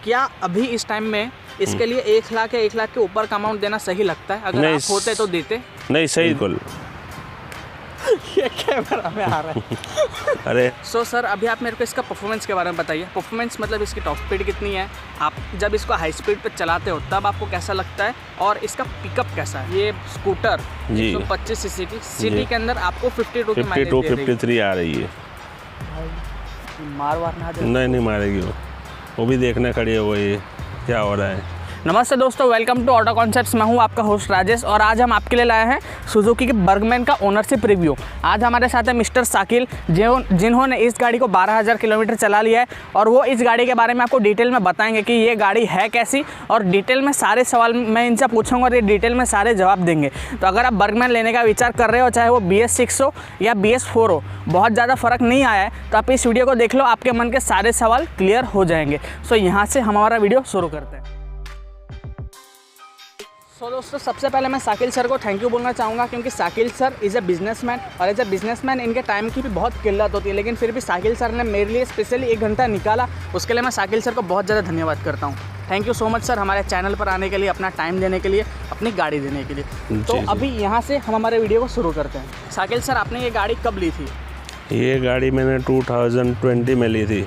क्या अभी इस टाइम में इसके लिए 1 लाख या 1 लाख के ऊपर का अमाउंट देना सही लगता है? अगर आप होते तो देते? नहीं, सही बिल्कुल। ये कैमरा में आ रहा है। अरे सर अभी आप मेरे को इसका परफॉर्मेंस के बारे में बताइए। परफॉर्मेंस मतलब इसकी टॉप स्पीड कितनी है, आप जब इसको हाई स्पीड पे चलाते हो तब आपको कैसा लगता है, और इसका पिकअप कैसा है? ये स्कूटर 125 सीसी की सिटी के अंदर आपको 52 की माइलेज दे रही है। 53 आ रही है। मार ना दे? नहीं मारेगी वो भी देखने खड़ी है वो, ये क्या हो रहा है। नमस्ते दोस्तों, वेलकम टू ऑटो कॉन्सेप्ट्स। मैं हूं आपका होस्ट राजेश और आज हम आपके लिए लाए हैं सुजुकी के बर्गमैन का ओनरशिप रिव्यू। आज हमारे साथ है मिस्टर साकिल, जिन्होंने इस गाड़ी को 12,000 किलोमीटर चला लिया है और वो इस गाड़ी के बारे में आपको डिटेल में बताएंगे कि ये गाड़ी है कैसी, और डिटेल में सारे सवाल मैं इनसे पूछूंगा और ये डिटेल में सारे जवाब देंगे। तो अगर आप बर्गमैन लेने का विचार कर रहे हो, चाहे वो BS6 हो या BS4 हो, बहुत ज़्यादा फ़र्क नहीं आया है, तो आप इस वीडियो को देख लो, आपके मन के सारे सवाल क्लियर हो जाएंगे। सो यहाँ से हम हमारा वीडियो शुरू करते हैं। दोस्तों, सबसे पहले मैं साकिल सर को थैंक यू बोलना चाहूँगा, क्योंकि Shakil sir is a businessman और एज अ बिजनेसमैन इनके टाइम की भी बहुत किल्लत होती है, लेकिन फिर भी साकिल सर ने मेरे लिए स्पेशली 1 घंटा निकाला। उसके लिए मैं साकिल सर को बहुत ज़्यादा धन्यवाद करता हूँ। Thank you so much sir, हमारे चैनल पर आने के लिए, अपना टाइम देने के लिए, अपनी गाड़ी देने के लिए। तो अभी यहाँ से हम हमारे वीडियो को शुरू करते हैं। साकिल सर, आपने ये गाड़ी कब ली थी? ये गाड़ी मैंने 2020 में ली थी,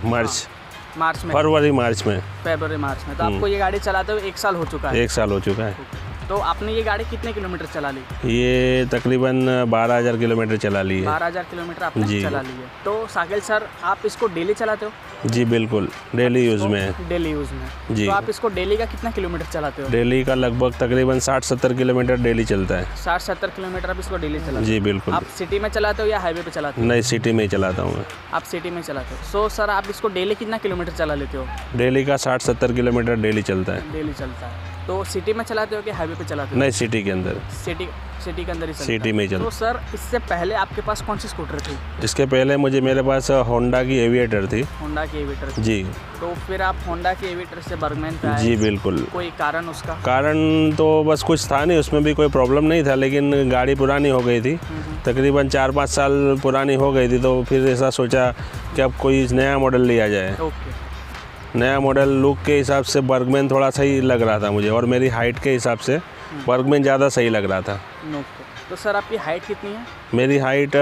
फरवरी मार्च में। तो आपको ये गाड़ी चलाते हुए 1 साल हो चुका है? 1 साल हो चुका है। तो आपने ये गाड़ी कितने किलोमीटर चला ली? ये तकरीबन 12,000 किलोमीटर चला ली है। 12,000 किलोमीटर आपने चला ली है। तो साकिल सर, आप इसको डेली चलाते हो? जी बिल्कुल, डेली यूज़ में। डेली यूज़ में जी। तो आप इसको डेली का कितना किलोमीटर चलाते हो? डेली का लगभग तकरीबन 60-70 किलोमीटर डेली चलता है। 60-70 किलोमीटर आप इसको डेली चलाते हो? जी बिल्कुल। आप सिटी में चलाते हो या हाईवे पे चलाते हो? नहीं, सिटी में ही चलाता हूँ मैं। आप सिटी में चलाते हो। सो सर, आप इसको डेली कितना किलोमीटर चला लेते हो? डेली का 60-70 किलोमीटर डेली चलता है। डेली चलता है। तो सिटी में चलाते हो कि हाईवे पे चलाते हो? नहीं, सिटी के अंदर। सिटी के अंदर ही चलता है। सिटी में ही चलता है। तो सर, इससे पहले आपके पास कौन सी स्कूटर थी? इसके पहले मेरे पास होंडा की एविएटर थी। होंडा की एविएटर थी? जी। तो फिर आप होंडा की एविएटर से बर्गमैन पे आए? जी बिल्कुल। कोई कारण उसका? कारण तो बस कुछ था नहीं, उसमें भी कोई प्रॉब्लम नहीं था, लेकिन गाड़ी पुरानी हो गई थी, तकरीबन 4-5 साल पुरानी हो गई थी। तो फिर ऐसा सोचा कि अब कोई नया मॉडल लिया जाए। ओके। नया मॉडल लुक के हिसाब से बर्गमैन थोड़ा सही लग रहा था मुझे, और मेरी हाइट के हिसाब से बर्गमैन ज़्यादा सही लग रहा था। ओके। तो सर, आपकी हाइट कितनी है? मेरी हाइट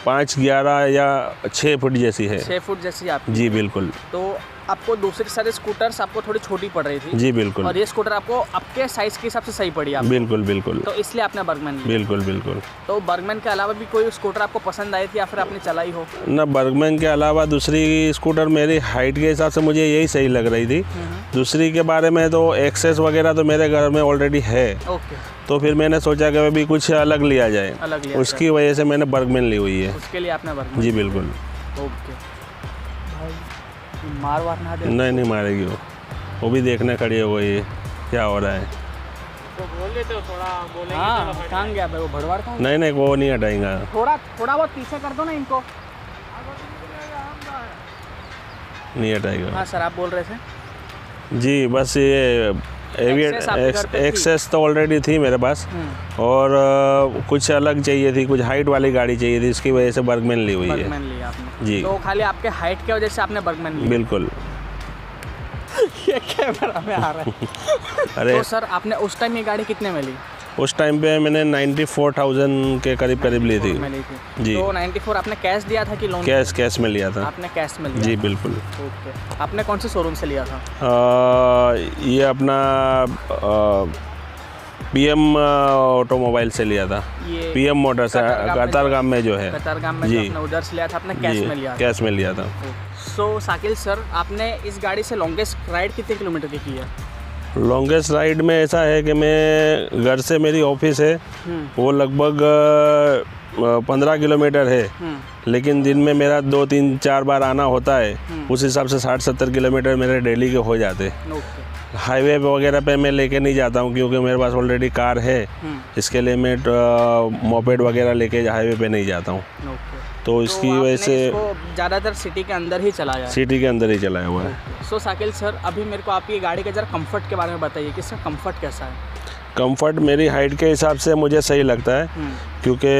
5'11" या 6 फुट जैसी है। 6 फुट जैसी आपकी? जी बिल्कुल। तो आपको दूसरे सारे स्कूटर्स आपको थोड़ी छोटी पड़ रही थी? जी बिल्कुल। और ये स्कूटर आपको आपके साइज़ के हिसाब से सही पड़ी आपको? बिल्कुल बिल्कुल। तो इसलिए आपने बर्गमैन ली? बिल्कुल बिल्कुल। तो बर्गमैन के अलावा भी कोई स्कूटर आपको पसंद आई थी या फिर आपने चलाई हो? ना, बर्गमैन के अलावा दूसरी स्कूटर मेरी हाइट के हिसाब से मुझे यही सही लग रही थी। दूसरी के बारे में तो एक्सेस वगैरह तो मेरे घर में ऑलरेडी है। ओके। तो फिर मैंने सोचा कि अभी कुछ अलग लिया जाए, उसकी वजह से मैंने बर्गमैन ली हुई है। उसके लिए आपने बर्गमैन? जी बिल्कुल। ओके। मार ना दे? नहीं मारेगी वो भी देखने खड़ी है वो, ये क्या हो रहा है। तो बोल लेते हो थोड़ा, बोलेंगे। हाँ, कहाँ गया भाई वो भड़वाड़? नहीं वो नहीं हटाएगा। थोड़ा बहुत पीछे कर दो ना इनको। नहीं हटाएगा। हाँ सर, आप बोल रहे थे? जी, बस ये एक्सेस तो ऑलरेडी थी मेरे पास, और कुछ अलग चाहिए थी, कुछ हाइट वाली गाड़ी चाहिए थी, इसकी वजह से बर्गमैन ली हुई है। बर्गमैन ली आपने? जी। तो खाली आपके हाइट की वजह से आपने बर्गमैन ली? बिल्कुल। ये कैमरा में आ रहा है। अरे तो सर, आपने उस टाइम ये गाड़ी कितने में ली? उस टाइम पे मैंने 94,000 के करीब ली थी। जी। तो 94 आपने कैश दिया था कि लोन? कैश में लिया था। आपने कैश में लिया? जी बिल्कुल। ओके। आपने कौन से शोरूम से लिया था? ये अपना PM ऑटोमोबाइल से लिया था। PM मोटर्स कतारगाम में जो है। कतारगाम में? जी। उधर से लिया था आपने? कैश में लिया? कैश में लिया था। सो साकिल सर, आपने इस गाड़ी से लॉन्गेस्ट राइड कितने किलोमीटर की है? लॉन्गेस्ट राइड में ऐसा है कि मैं घर से, मेरी ऑफिस है वो लगभग 15 किलोमीटर है, लेकिन दिन में मेरा 2-3-4 बार आना होता है, उस हिसाब से 60-70 किलोमीटर मेरे डेली के हो जाते। हाईवे वगैरह पे मैं लेके नहीं जाता हूँ, क्योंकि मेरे पास ऑलरेडी कार है, इसके लिए मैं मोपेड वगैरह लेके हाईवे पे नहीं जाता हूँ। तो इसकी वजह से ज़्यादातर सिटी के अंदर ही चलाया है? सिटी के अंदर ही चलाया हुआ है। सो साकिल सर, अभी मेरे को आप ये गाड़ी के ज़रा कंफर्ट के बारे में बताइए कि इसका कंफर्ट कैसा है? कंफर्ट मेरी हाइट के हिसाब से मुझे सही लगता है, क्योंकि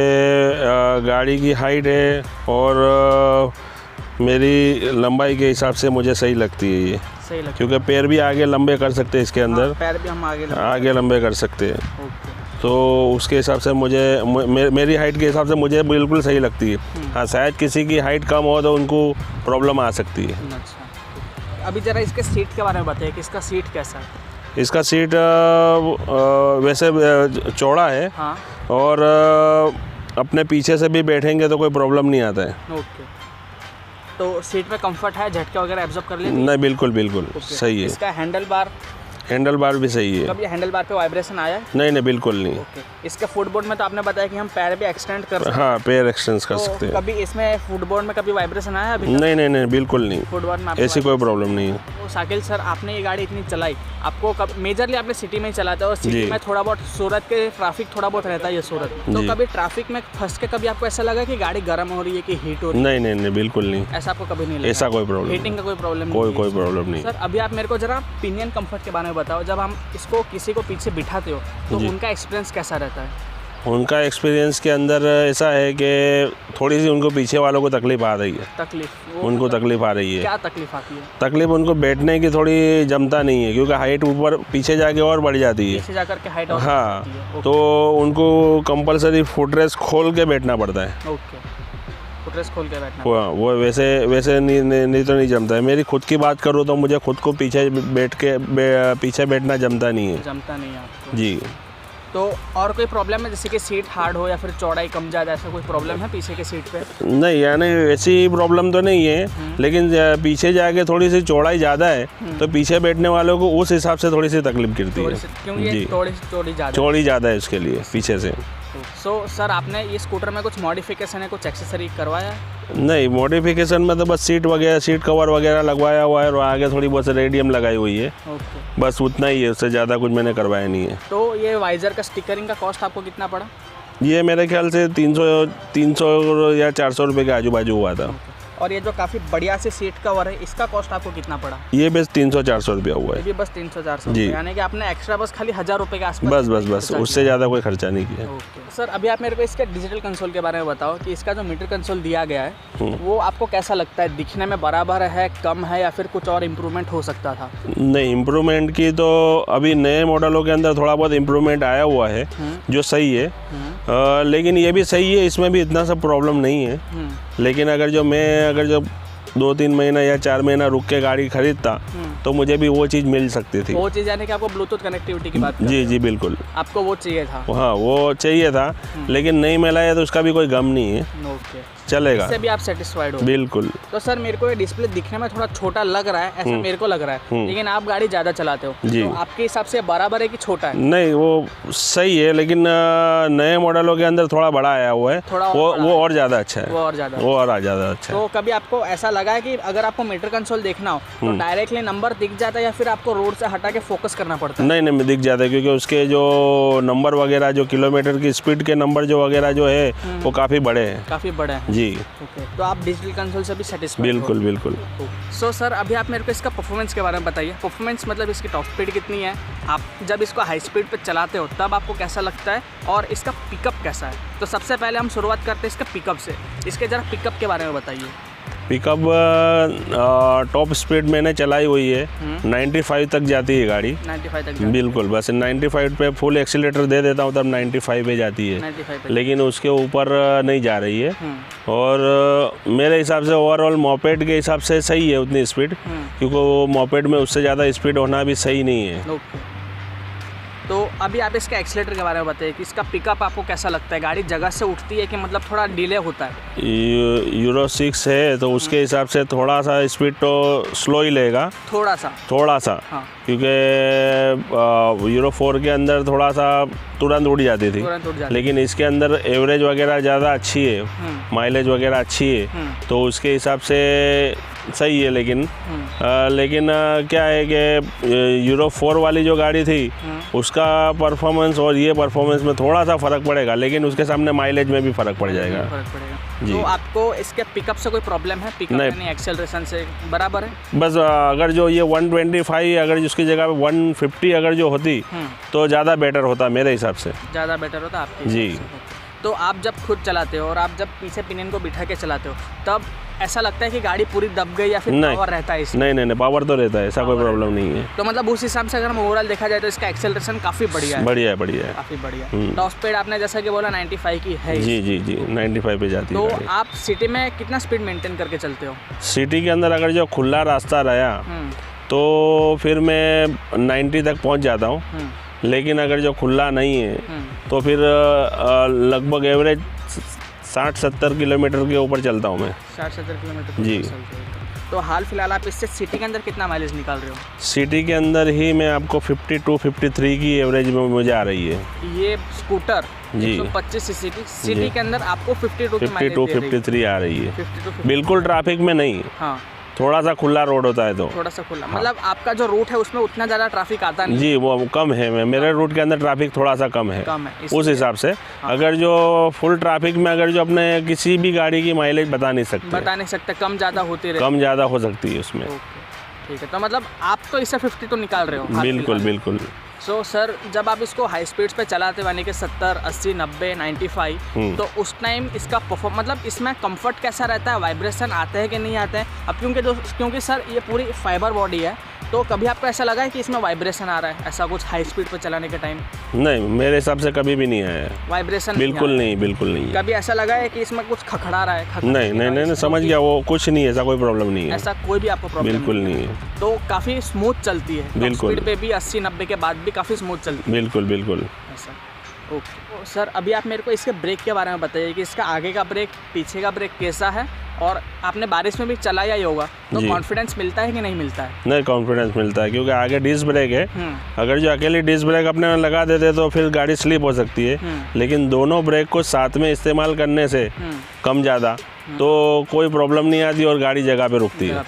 गाड़ी की हाइट है और मेरी लंबाई के हिसाब से मुझे सही लगती है ये। सही लगता क्योंकि पैर भी आगे लंबे कर सकते हैं इसके है। अंदर, पैर भी हम आगे लंबे कर सकते हैं। ओके। तो उसके हिसाब से मेरी हाइट के हिसाब से मुझे बिल्कुल सही लगती है। हाँ, शायद किसी की हाइट कम हो तो उनको प्रॉब्लम आ सकती है। अच्छा, अभी ज़रा इसके सीट के बारे में बताइए कि इसका सीट कैसा है। इसका सीट वैसे चौड़ा है हाँ। और अपने पीछे से भी बैठेंगे तो कोई प्रॉब्लम नहीं आता है। ओके, तो सीट में कंफर्ट है, झटके वगैरह एब्जॉर्ब कर लेती है? नहीं, बिल्कुल बिल्कुल सही है। इसका हैंडल बार भी सही है। कभी हैंडल बार पे वाइब्रेशन आया है? नहीं, बिल्कुल नहीं। ओके। इसके फुटबोर्ड में तो आपने बताया कि हम पैर भी एक्सटेंड कर सकते हैं। हाँ, पैर एक्सटेंड कर सकते हैं। कभी इसमें फुटबोर्ड में कभी वाइब्रेशन आया है अभी तक? नहीं, बिल्कुल नहीं। फुटबोर्ड में ऐसी कोई प्रॉब्लम नहीं है। तो साकिल सर, आपने ये गाड़ी इतनी चलाई, आपको कब मेजरली आपने सिटी में ही चलाते हो और सिटी में थोड़ा बहुत सूरत के ट्रैफिक थोड़ा बहुत रहता है ये सूरत, तो कभी ट्रैफिक में फंस के कभी आपको ऐसा लगा कि गाड़ी गर्म हो रही है कि हीट हो रही है? नहीं, बिल्कुल नहीं। ऐसा आपको कभी नहीं लगा? ऐसा कोई प्रॉब्लम, हीटिंग का कोई प्रॉब्लम नहीं? कोई प्रॉब्लम नहीं। सर, अभी आप मेरे को जरा पिनियन कंफर्ट के बारे में बताओ। जब हम इसको किसी को पीछे बिठाते हो तो उनका एक्सपीरियंस कैसा रहता है? उनका एक्सपीरियंस के अंदर ऐसा है कि थोड़ी सी उनको पीछे वालों को तकलीफ आ रही है। उनको तकलीफ आ रही है। क्या तकलीफ आती है? तकलीफ उनको बैठने की थोड़ी जमता नहीं है, क्योंकि हाइट ऊपर पीछे जाके और बढ़ जाती है। पीछे जाकर के हाइट और हाँ, बढ़ जाती है। तो उनको कंपलसरी फुटरेस्ट खोल के बैठना पड़ता है। ओके, फुटरेस्ट खोल के बैठना। वो वैसे नहीं तो नहीं जमता है। मेरी खुद की बात करूँ तो मुझे खुद को पीछे पीछे बैठना जमता नहीं है आपको? जी। तो और कोई प्रॉब्लम है, जैसे कि सीट हार्ड हो या फिर चौड़ाई कम ज़्यादा, ऐसा कोई प्रॉब्लम है पीछे के सीट पे? नहीं, यानी ऐसी प्रॉब्लम तो नहीं है, लेकिन पीछे जाके थोड़ी सी चौड़ाई ज़्यादा है तो पीछे बैठने वालों को उस हिसाब से थोड़ी सी तकलीफ गिरती है। क्योंकि चौड़ी ज़्यादा है उसके लिए पीछे से। सर, आपने ये स्कूटर में कुछ मॉडिफिकेशन है, कुछ एक्सेसरी करवाया? नहीं, मॉडिफिकेशन में तो बस सीट कवर वगैरह लगवाया हुआ है और आगे थोड़ी बहुत रेडियम लगाई हुई है। बस उतना ही है, उससे ज़्यादा कुछ मैंने करवाया नहीं है। तो ये वाइजर का स्टिकरिंग का कॉस्ट आपको कितना पड़ा? ये मेरे ख्याल से 300 या 400 रुपये के आजू बाजू हुआ था। और ये जो काफ़ी बढ़िया से सीट कवर है, इसका कॉस्ट आपको कितना पड़ा? ये बस 300-400 रुपया हुआ है। ये भी बस 300-400 जी। यानी कि आपने एक्स्ट्रा बस खाली 1000 रुपये के आसपास बस उससे ज़्यादा कोई खर्चा नहीं किया। सर, अभी आप मेरे को इसके डिजिटल कंसोल के बारे में बताओ कि इसका जो मीटर कंसोल दिया गया है वो आपको कैसा लगता है? दिखने में बराबर है, कम है, या फिर कुछ और इम्प्रूवमेंट हो सकता था? नहीं, इम्प्रूवमेंट की तो अभी नए मॉडलों के अंदर थोड़ा बहुत इम्प्रूवमेंट आया हुआ है जो सही है, लेकिन ये भी सही है, इसमें भी इतना सा प्रॉब्लम नहीं है। लेकिन अगर जो 2-3 महीना या 4 महीना रुक के गाड़ी खरीदता तो मुझे भी वो चीज़ मिल सकती थी। वो चीज़ यानी कि आपको ब्लूटूथ कनेक्टिविटी की बात? जी, बिल्कुल। आपको वो चाहिए था? हाँ, वो चाहिए था, लेकिन नहीं मिला है तो उसका भी कोई गम नहीं है। ओके, चलेगा। इससे भी आप सेटिस्फाइड हो? बिल्कुल। तो सर, मेरे को ये डिस्प्ले दिखने में थोड़ा छोटा लग रहा है, ऐसा मेरे को लग रहा है, लेकिन आप गाड़ी ज़्यादा चलाते हो जी, तो आपके हिसाब से बराबर है कि छोटा है? नहीं, वो सही है, लेकिन नए मॉडलों के अंदर थोड़ा बड़ा आया हुआ है, वो और ज़्यादा अच्छा है। वो और ज़्यादा अच्छा है। तो कभी आपको ऐसा लगा है कि अगर आपको मीटर कंसोल देखना हो तो डायरेक्टली नंबर दिख जाता है या फिर आपको रोड से हटा के फोकस करना पड़ता है? नहीं, दिख जाता है, क्योंकि उसके जो नंबर वगैरह, जो किलोमीटर की स्पीड के नंबर जो वगैरह जो है वो काफ़ी बड़े हैं। जी। तो आप डिजिटल कंसोल से भी सेटिस्फाइड? बिल्कुल। सो सर, अभी आप मेरे को इसका परफॉर्मेंस के बारे में बताइए। परफॉर्मेंस मतलब इसकी टॉप स्पीड कितनी है, आप जब इसको हाई स्पीड पे चलाते हो तब आपको कैसा लगता है, और इसका पिकअप कैसा है? तो सबसे पहले हम शुरुआत करते हैं इसका पिकअप से। इसके ज़रा पिकअप के बारे में बताइए। पिकअप टॉप स्पीड मैंने चलाई हुई है, 95 तक जाती है गाड़ी। 95 तक? बिल्कुल, बस 95 पे फुल एक्सीलेटर दे देता हूँ तब 95 पे जाती है, 95 पे। लेकिन उसके ऊपर नहीं जा रही है। और मेरे हिसाब से ओवरऑल मॉपेड के हिसाब से सही है उतनी स्पीड, क्योंकि वो मॉपेड में उससे ज़्यादा स्पीड होना भी सही नहीं है। तो अभी आप इसके एक्सीलेटर के बारे में बताइए कि इसका पिकअप आपको कैसा लगता है? गाड़ी जगह से उठती है कि मतलब थोड़ा डिले होता है? यूरो 6 है तो उसके हिसाब से थोड़ा सा स्पीड तो स्लो ही लेगा, थोड़ा सा। हाँ। क्योंकि यूरो 4 के अंदर थोड़ा सा तुरंत उड़ जाती थी, लेकिन इसके अंदर एवरेज वगैरह ज़्यादा अच्छी है, माइलेज वगैरह अच्छी है, तो उसके हिसाब से सही है। लेकिन क्या है कि यूरो 4 वाली जो गाड़ी थी उसका परफॉर्मेंस और ये परफॉर्मेंस में थोड़ा सा फ़र्क पड़ेगा, लेकिन उसके सामने माइलेज में भी फ़र्क पड़ जाएगा। जी। तो आपको इसके पिकअप से कोई प्रॉब्लम है? पिकअप यानी एक्सेलरेशन से बराबर है? बस अगर जो ये 125 अगर उसकी जगह पे 150 अगर जो होती तो ज़्यादा बेटर होता मेरे हिसाब से। ज़्यादा बेटर होता आपके? जी। तो आप जब खुद चलाते हो और आप जब पीछे पिनियन को बिठा के चलाते हो तब ऐसा लगता है कि गाड़ी पूरी दब गई या फिर नहीं। पावर रहता है इसमें? नहीं, पावर तो रहता है, ऐसा कोई प्रॉब्लम नहीं है। तो मतलब उस हिसाब से अगर हम ओवरऑल देखा जाए तो इसका एक्सेलरेशन काफ़ी बढ़िया है। बढ़िया है। काफ़ी बढ़िया। टॉप स्पीड आपने जैसा कि बोला 95 की है। जी 95 पे जाती है तो गाड़ी। आप सिटी में कितना स्पीड मेंटेन करके चलते हो? सिटी के अंदर अगर जो खुला रास्ता रहा तो फिर मैं 90 तक पहुंच जाता हूं, लेकिन अगर जो खुला नहीं है तो फिर लगभग एवरेज 60-70 किलोमीटर के ऊपर चलता हूं मैं। 60-70 किलोमीटर जी। तो हाल फिलहाल आप इससे सिटी के अंदर कितना माइलेज निकाल रहे हो? सिटी के अंदर ही मैं आपको 52-53 की एवरेज में मुझे आ रही है। ये स्कूटर जी 125 सीसी की सिटी के अंदर आपको 52 की माइलेज 52-53 आ रही है। 52 बिल्कुल ट्रैफिक में नहीं, हाँ, थोड़ा सा खुला रोड होता है तो। थोड़ा सा खुला, मतलब आपका जो रूट है उसमें उतना ज़्यादा ट्रैफिक आता नहीं? जी वो कम है, मेरे रूट के अंदर ट्रैफिक थोड़ा सा कम है उस हिसाब से। अगर जो फुल ट्रैफिक में अगर जो अपने किसी भी गाड़ी की माइलेज बता नहीं सकते, कम ज़्यादा होती रहे, कम ज़्यादा हो सकती है उसमें। ठीक है, तो मतलब आप तो इससे 50 तो निकाल रहे हो? बिल्कुल। सो सर, जब आप इसको हाई स्पीड्स पे चलाते हो यानी कि 70, 80, 90, 95, तो उस टाइम इसका परफॉर्म मतलब इसमें कंफर्ट कैसा रहता है? वाइब्रेशन आते हैं कि नहीं आते हैं? अब क्योंकि सर ये पूरी फाइबर बॉडी है, तो कभी आपको ऐसा लगा है कि इसमें वाइब्रेशन आ रहा है, ऐसा कुछ हाई स्पीड पे चलाने के टाइम? नहीं, मेरे हिसाब से कभी भी नहीं आया वाइब्रेशन। बिल्कुल नहीं। कभी ऐसा लगा है कि इसमें कुछ खखड़ा रहा है? नहीं, समझ गया, वो कुछ नहीं है, ऐसा कोई प्रॉब्लम नहीं है। ऐसा कोई भी आपको प्रॉब्लम? बिल्कुल नहीं है। तो काफ़ी स्मूथ चलती है? बिल्कुल। स्पीड पे भी 80-90 के बाद भी काफ़ी स्मूथ चलती है? बिल्कुल। ऐसा, ओके। सर अभी आप मेरे को इसके ब्रेक के बारे में बताइए कि इसका आगे का ब्रेक, पीछे का ब्रेक कैसा है, और आपने बारिश में भी चलाया ही होगा, तो कॉन्फिडेंस मिलता है कि नहीं मिलता है? नहीं, कॉन्फिडेंस मिलता है, क्योंकि आगे डिस्क ब्रेक है। अगर जो अकेली डिस्क ब्रेक अपने लगा देते तो फिर गाड़ी स्लिप हो सकती है, लेकिन दोनों ब्रेक को साथ में इस्तेमाल करने से कम ज़्यादा तो कोई प्रॉब्लम नहीं आती और गाड़ी जगह पे रुकती है।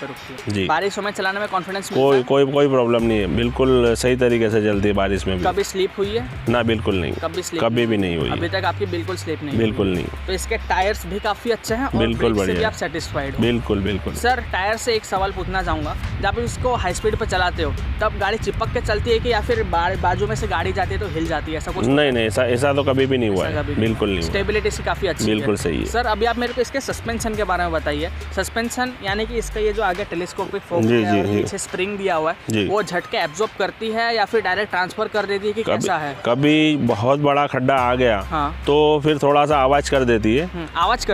जी, बारिशों में चलाने में कॉन्फिडेंस कोई प्रॉब्लम नहीं है, बिल्कुल सही तरीके से चलती है बारिश में भी। कभी स्लिप हुई है? ना, बिल्कुल नहीं, कभी भी नहीं हुई अभी तक आपकी बिल्कुल स्लिप नहीं? बिल्कुल नहीं। तो इसके टायर्स भी काफ़ी अच्छे हैं और बिल्कुल ब्रेक से भी बढ़िया, आप सेटिस्फाइड हो? बिल्कुल। सर टायर से एक सवाल पूछना चाहूँगा, जब आप इसको हाई स्पीड पर चलाते हो तब गाड़ी चिपक के चलती है कि या फिर बाजू में से गाड़ी जाती है तो हिल जाती है, ऐसा कुछ? नहीं, ऐसा तो कभी भी नहीं हुआ है, बिल्कुल नहीं। स्टेबिलिटी इसकी काफ़ी अच्छी है? बिल्कुल सही है। सर अभी आप मेरे को इसके सस्पेंशन के बारे में बताइए। सस्पेंशन यानी कि इसका ये जो आगे टेलीस्कोपिक फोक है और पीछे स्प्रिंग दिया हुआ है, वो झटके एब्जॉर्ब करती है या फिर डायरेक्ट ट्रांसफर कर देती है कि कैसा है? कभी बहुत बड़ा खड्डा आ गया तो फिर थोड़ा सा आवाज़ कर देती है। आवाज़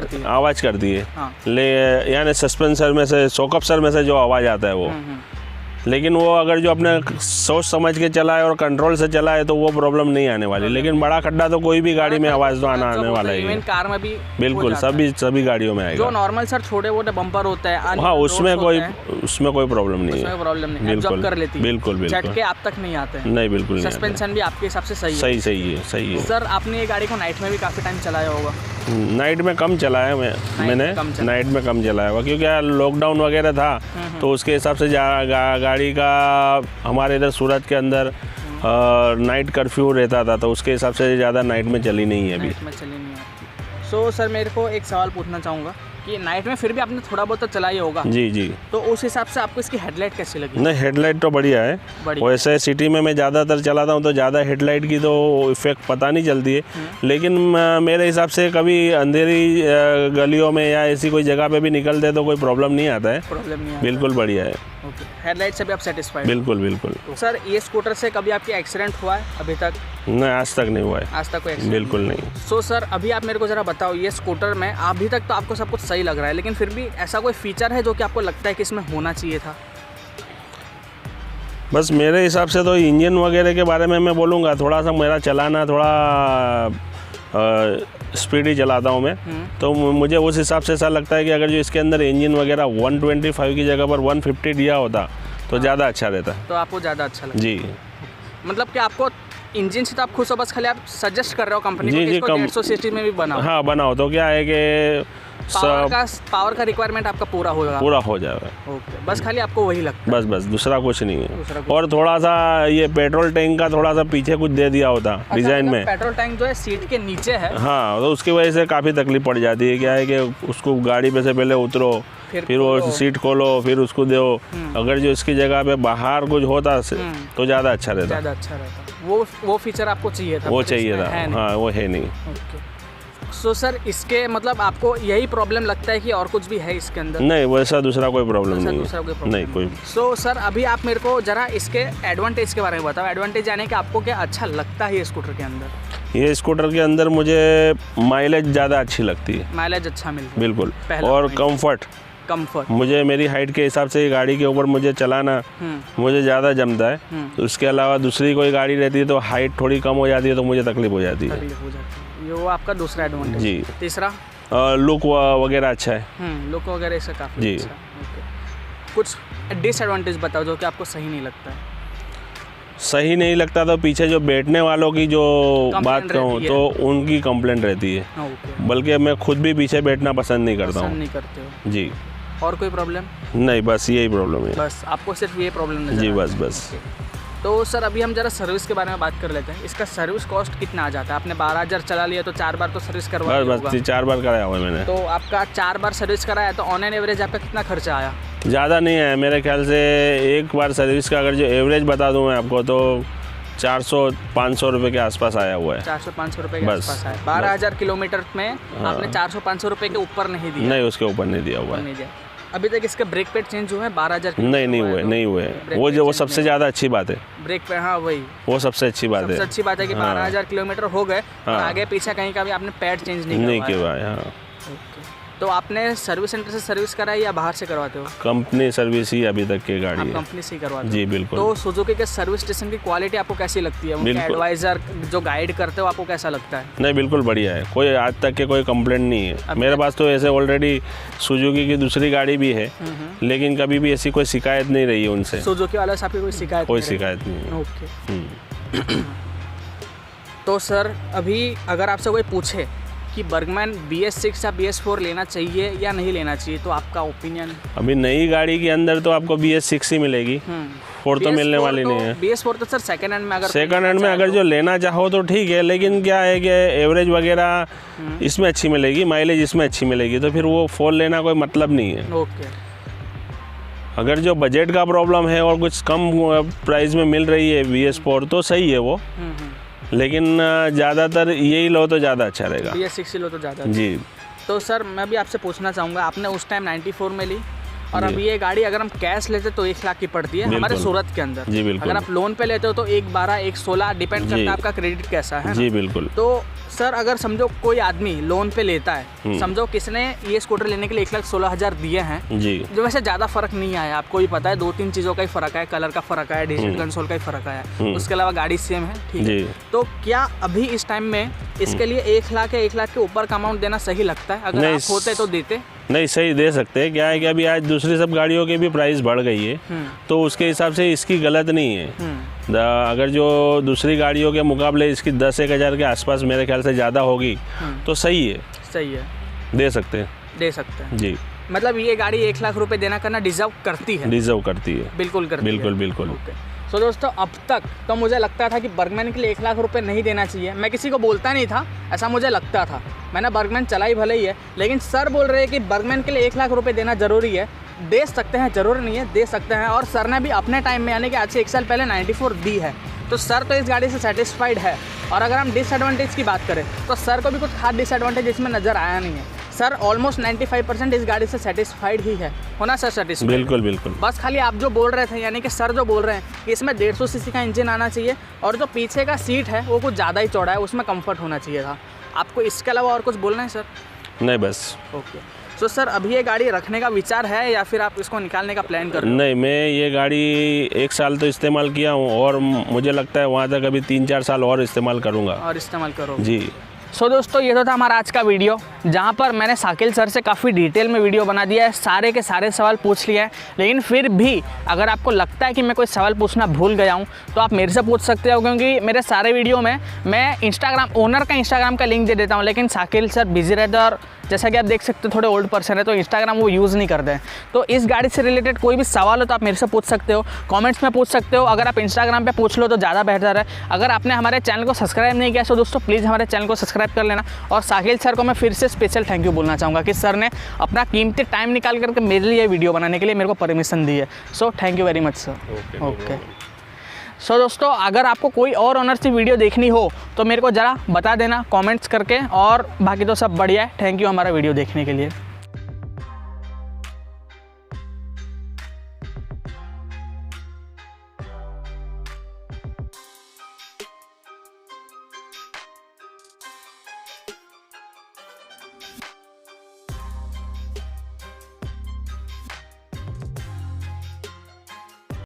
करती है ले, यानी सस्पेंसर में से, शॉकअब्सर में से जो आवाज़ आता है वो। लेकिन वो अगर जो अपने सोच समझ के चलाए और कंट्रोल से चलाए तो वो प्रॉब्लम नहीं आने वाली, लेकिन बड़ा खड्डा तो कोई भी गाड़ी में आवाज़ तो आने वाला ही है। कार में भी बिल्कुल, सभी गाड़ियों में आएगा। जो नॉर्मल सर छोटे मोटे बम्पर होते हैं, हाँ, उसमें कोई प्रॉब्लम नहीं है, बिल्कुल कर लेती है, बिल्कुल झटके आप तक नहीं आते हैं? नहीं, बिल्कुल नहीं। सस्पेंशन भी आपके हिसाब से सही है? सही है। सर आपने ये गाड़ी को नाइट में भी काफ़ी टाइम चलाया होगा? नाइट में कम चलाया मैंने नाइट में कम चलाया हुआ, क्योंकि लॉकडाउन वगैरह था तो उसके हिसाब से गाड़ी का हमारे इधर सूरत के अंदर नाइट कर्फ्यू रहता था, तो उसके हिसाब से ज़्यादा नाइट में चली नहीं है अभी। सो सर मेरे को एक सवाल पूछना चाहूँगा कि नाइट में फिर भी आपने थोड़ा बहुत तो चलाया होगा? जी। तो उस हिसाब से आपको इसकी हेडलाइट कैसी लगी? नहीं, हेडलाइट तो बढ़िया है। वैसे सिटी में मैं ज़्यादातर चलाता हूँ तो ज़्यादा हेडलाइट की तो इफेक्ट पता नहीं चलती है, लेकिन मेरे हिसाब से कभी अंधेरी गलियों में या ऐसी कोई जगह पे भी निकलते तो कोई प्रॉब्लम नहीं आता है। बिल्कुल बढ़िया है। हेडलाइट से भी आप सेटिस्फाइड? बिल्कुल। तो सर ये स्कूटर से कभी आपकी एक्सीडेंट हुआ है अभी तक? नहीं, आज तक नहीं हुआ है। आज तक कोई एक्सीडेंट? बिल्कुल नहीं। सो सर अभी आप मेरे को ज़रा बताओ, ये स्कूटर में अभी तक तो आपको सब कुछ सही लग रहा है, लेकिन फिर भी ऐसा कोई फीचर है जो कि आपको लगता है कि इसमें होना चाहिए था? बस मेरे हिसाब से तो इंजन वगैरह के बारे में मैं बोलूँगा, थोड़ा सा मेरा चलाना थोड़ा स्पीड ही चलाता हूँ मैं, तो मुझे उस हिसाब से ऐसा लगता है कि अगर जो इसके अंदर इंजन वगैरह 125 की जगह पर 150 दिया होता तो ज़्यादा अच्छा रहता। तो आपको ज़्यादा अच्छा लगता? जी। मतलब कि आपको इंजन से तो आप खुश हो, बस खाली आप सजेस्ट कर रहे हो कंपनी को कि इसको 150 सीसी में भी बनाओ? हाँ, बनाओ तो क्या है कि पावर का रिक्वायरमेंट आपका पूरा हो जाएगा। ओके, बस खाली आपको वही लगता है? बस दूसरा कुछ नहीं है। और थोड़ा सा ये पेट्रोल टैंक का थोड़ा सा पीछे कुछ दे दिया होता डिजाइन में। पेट्रोल टैंक जो है सीट के नीचे है? हाँ, तो उसकी वजह से काफ़ी तकलीफ पड़ जाती है। क्या है कि उसको गाड़ी पे से पहले उतरो, फिर वो सीट खोलो, फिर उसको दो। अगर जो इसकी जगह पे बाहर कुछ होता तो ज़्यादा अच्छा रहता। वो फीचर आपको चाहिए था? वो चाहिए था, हाँ, वो है नहीं। सो सर इसके मतलब आपको यही प्रॉब्लम लगता है कि और कुछ भी है इसके अंदर? नहीं, वैसा दूसरा कोई प्रॉब्लम नहीं दूसरा कोई है, प्रॉब्लम नहीं कोई। सो सर अभी आप मेरे को ज़रा इसके एडवांटेज के बारे में बताओ। एडवांटेज यानी कि आपको क्या अच्छा लगता है ये स्कूटर के अंदर? ये स्कूटर के अंदर मुझे माइलेज ज़्यादा अच्छी लगती है। माइलेज अच्छा मिलता है बिल्कुल, पहला और point। कंफर्ट मुझे मेरी हाइट के हिसाब से गाड़ी के ऊपर मुझे चलाना मुझे ज़्यादा जमता है। तो उसके अलावा दूसरी कोई गाड़ी रहती है तो हाइट थोड़ी कम हो जाती है तो मुझे तकलीफ हो जाती है। ये वो आपका दूसरा एडवांटेज। जी। तीसरा लुक वगैरह अच्छा है। लुक वगैरह इसका काफ़ी जी। अच्छा है। ओके। कुछ डिसएडवांटेज बताओ जो कि आपको सही नहीं लगता है। सही नहीं लगता तो पीछे जो बैठने वालों की जो बात कहूँ रहती है। तो उनकी कंप्लेंट रहती है, ओके। बल्कि मैं खुद भी पीछे बैठना पसंद नहीं करता पसंद हूँ। नहीं करते हो? जी। और कोई प्रॉब्लम? नहीं, बस यही प्रॉब्लम है। बस आपको सिर्फ ये प्रॉब्लम नजर जी, आता है। बस। तो सर अभी हम जरा सर्विस के बारे में बात कर लेते हैं। इसका सर्विस कॉस्ट कितना आ जाता है? आपने 12,000 चला लिया तो 4 बार तो सर्विस करवा बस 4 बार कराया हुआ है मैंने। तो आपका 4 बार सर्विस कराया तो ऑन एन एवरेज आपका कितना खर्चा आया? ज़्यादा नहीं है मेरे ख्याल से। एक बार सर्विस का अगर जो एवरेज बता दूँ मैं आपको तो 400-500 रुपये के आसपास आया हुआ है। 400-500 रुपये के आसपास आया। 12,000 किलोमीटर में आपने 400-500 रुपये के ऊपर नहीं दिया? नहीं, उसके ऊपर नहीं दिया हुआ है। अभी तक इसके ब्रेक पैड चेंज हुए हैं 12,000? नहीं हुए। वो सबसे ज़्यादा अच्छी बात है। ब्रेक पैड, हाँ वही, वो सबसे अच्छी बात है। सबसे अच्छी बात है कि 12,000 किलोमीटर हो गए और आगे पीछे कहीं का भी आपने पैड चेंज नहीं किया। हाँ। तो आपने सर्विस सेंटर से सर्विस कराई या बाहर से करवाते हो? कंपनी सर्विस ही अभी तक की गाड़ी है। कंपनी से ही करवाते हो? जी बिल्कुल। तो सुजुकी के सर्विस स्टेशन की क्वालिटी आपको कैसी लगती है? उनके एडवाइज़र जो गाइड करते हो आपको कैसा लगता है? नहीं, बिल्कुल बढ़िया है। कोई आज तक के कोई कंप्लेंट नहीं है मेरे पास। तो ऐसे ऑलरेडी सुजुकी की दूसरी गाड़ी भी है, लेकिन कभी भी ऐसी कोई शिकायत नहीं रही है उनसे। सुजुकी वालों से आपकी कोई शिकायत? कोई शिकायत नहीं है। ओके। तो सर अभी अगर आपसे कोई पूछे कि बर्गमैन BS6 या BS4 लेना चाहिए या नहीं लेना चाहिए तो आपका ओपिनियन? अभी नई गाड़ी के अंदर तो आपको BS6 ही मिलेगी, 4 तो मिलने वाली नहीं है। BS4 तो सर सेकंड हैंड में अगर जो लेना चाहो तो ठीक है, लेकिन क्या है कि एवरेज वगैरह इसमें अच्छी मिलेगी, माइलेज इसमें अच्छी मिलेगी, तो फिर वो 4 लेना कोई मतलब नहीं है। ओके। अगर जो बजट का प्रॉब्लम है और कुछ कम प्राइस में मिल रही है BS4 तो सही है वो, लेकिन ज़्यादातर यही लो तो ज़्यादा अच्छा रहेगा। BS6 लो तो ज़्यादा जी। तो सर मैं भी आपसे पूछना चाहूँगा, आपने उस टाइम 94 में ली और अभी ये गाड़ी अगर हम कैश लेते तो 1 लाख की पड़ती है हमारे सूरत के अंदर। जी बिल्कुल। अगर आप लोन पे लेते हो तो 1,12, 1,16 डिपेंड करता है आपका क्रेडिट कैसा है। जी बिल्कुल। तो सर अगर समझो कोई आदमी लोन पे लेता है, समझो किसने ये स्कूटर लेने के लिए 1,16,000 दिए हैं जी, जो वैसे ज़्यादा फर्क नहीं आया, आपको भी पता है 2-3 चीज़ों का ही फर्क है, कलर का फर्क आया, डिजिटल कंसोल का ही फर्क आया, उसके अलावा गाड़ी सेम है, ठीक है। तो क्या अभी इस टाइम में इसके लिए 1 लाख या 1 लाख के ऊपर का अमाउंट देना सही लगता है? अगर आप होते तो देते? नहीं, सही दे सकते हैं। क्या है कि अभी आज दूसरी सब गाड़ियों की भी प्राइस बढ़ गई है, तो उसके हिसाब से इसकी गलत नहीं है। अगर जो दूसरी गाड़ियों के मुकाबले इसकी 10-1 हज़ार के आसपास मेरे ख्याल से ज़्यादा होगी तो सही है। सही है, दे सकते हैं जी। मतलब ये गाड़ी 1 लाख रुपए देना करना डिजर्व करती है? डिजर्व करती है, बिल्कुल करती है। बिल्कुल। तो दोस्तों अब तक तो मुझे लगता था कि बर्गमैन के लिए 1 लाख रुपए नहीं देना चाहिए, मैं किसी को बोलता नहीं था, ऐसा मुझे लगता था। मैंने बर्गमैन चलाई भले ही है, लेकिन सर बोल रहे हैं कि बर्गमैन के लिए 1 लाख रुपए देना ज़रूरी है। दे सकते हैं, ज़रूरी नहीं है, दे सकते हैं। और सर ने भी अपने टाइम में यानी कि आज से 1 साल पहले 94 दी है, तो सर तो इस गाड़ी से सेटिस्फाइड है। और अगर हम डिसएडवांटेज की बात करें तो सर को भी कुछ खास डिसएडवांटेज इसमें नज़र आया नहीं है। सर ऑलमोस्ट 95% इस गाड़ी से सेटिस्फाइड ही है, होना सर सेटिस्फाइड? बिल्कुल। बस खाली आप जो बोल रहे थे यानी कि सर जो बोल रहे हैं कि इसमें 150 सीसी का इंजन आना चाहिए और जो पीछे का सीट है वो कुछ ज़्यादा ही चौड़ा है, उसमें कंफर्ट होना चाहिए था। आपको इसके अलावा और कुछ बोलना है सर? नहीं, बस ओके। तो सर अभी ये गाड़ी रखने का विचार है या फिर आप इसको निकालने का प्लान कर रहे हो? नहीं, मैं ये गाड़ी 1 साल तो इस्तेमाल किया हूँ और मुझे लगता है वहाँ तक अभी 3-4 साल और इस्तेमाल करूँगा। और इस्तेमाल करोगे जी। सो दोस्तों ये तो था हमारा आज का वीडियो, जहाँ पर मैंने साकिल सर से काफ़ी डिटेल में वीडियो बना दिया है, सारे के सारे सवाल पूछ लिया है। लेकिन फिर भी अगर आपको लगता है कि मैं कोई सवाल पूछना भूल गया हूँ तो आप मेरे से पूछ सकते हो, क्योंकि मेरे सारे वीडियो में मैं ओनर का इंस्टाग्राम का लिंक दे देता हूँ, लेकिन साकिल सर बिजी रहते हैं और जैसा कि आप देख सकते हो थोड़े ओल्ड पर्सन है तो इंस्टाग्राम वो यूज़ नहीं करते हैं। तो इस गाड़ी से रिलेटेड कोई भी सवाल हो तो आप मेरे से पूछ सकते हो, कमेंट्स में पूछ सकते हो। अगर आप इंस्टाग्राम पे पूछ लो तो ज़्यादा बेहतर है। अगर आपने हमारे चैनल को सब्सक्राइब नहीं किया तो दोस्तों प्लीज़ हमारे चैनल को सब्सक्राइब कर लेना। और साकिल सर को मैं फिर से स्पेशल थैंक यू बोलना चाहूँगा कि सर ने अपना कीमती टाइम निकाल करके मेरे लिए वीडियो बनाने के लिए मेरे को परमिशन दी है। So thank you very much sir. Okay. So दोस्तों, अगर आपको कोई और ओनरशिप वीडियो देखनी हो तो मेरे को ज़रा बता देना कमेंट्स करके, और बाकी तो सब बढ़िया है। थैंक यू हमारा वीडियो देखने के लिए।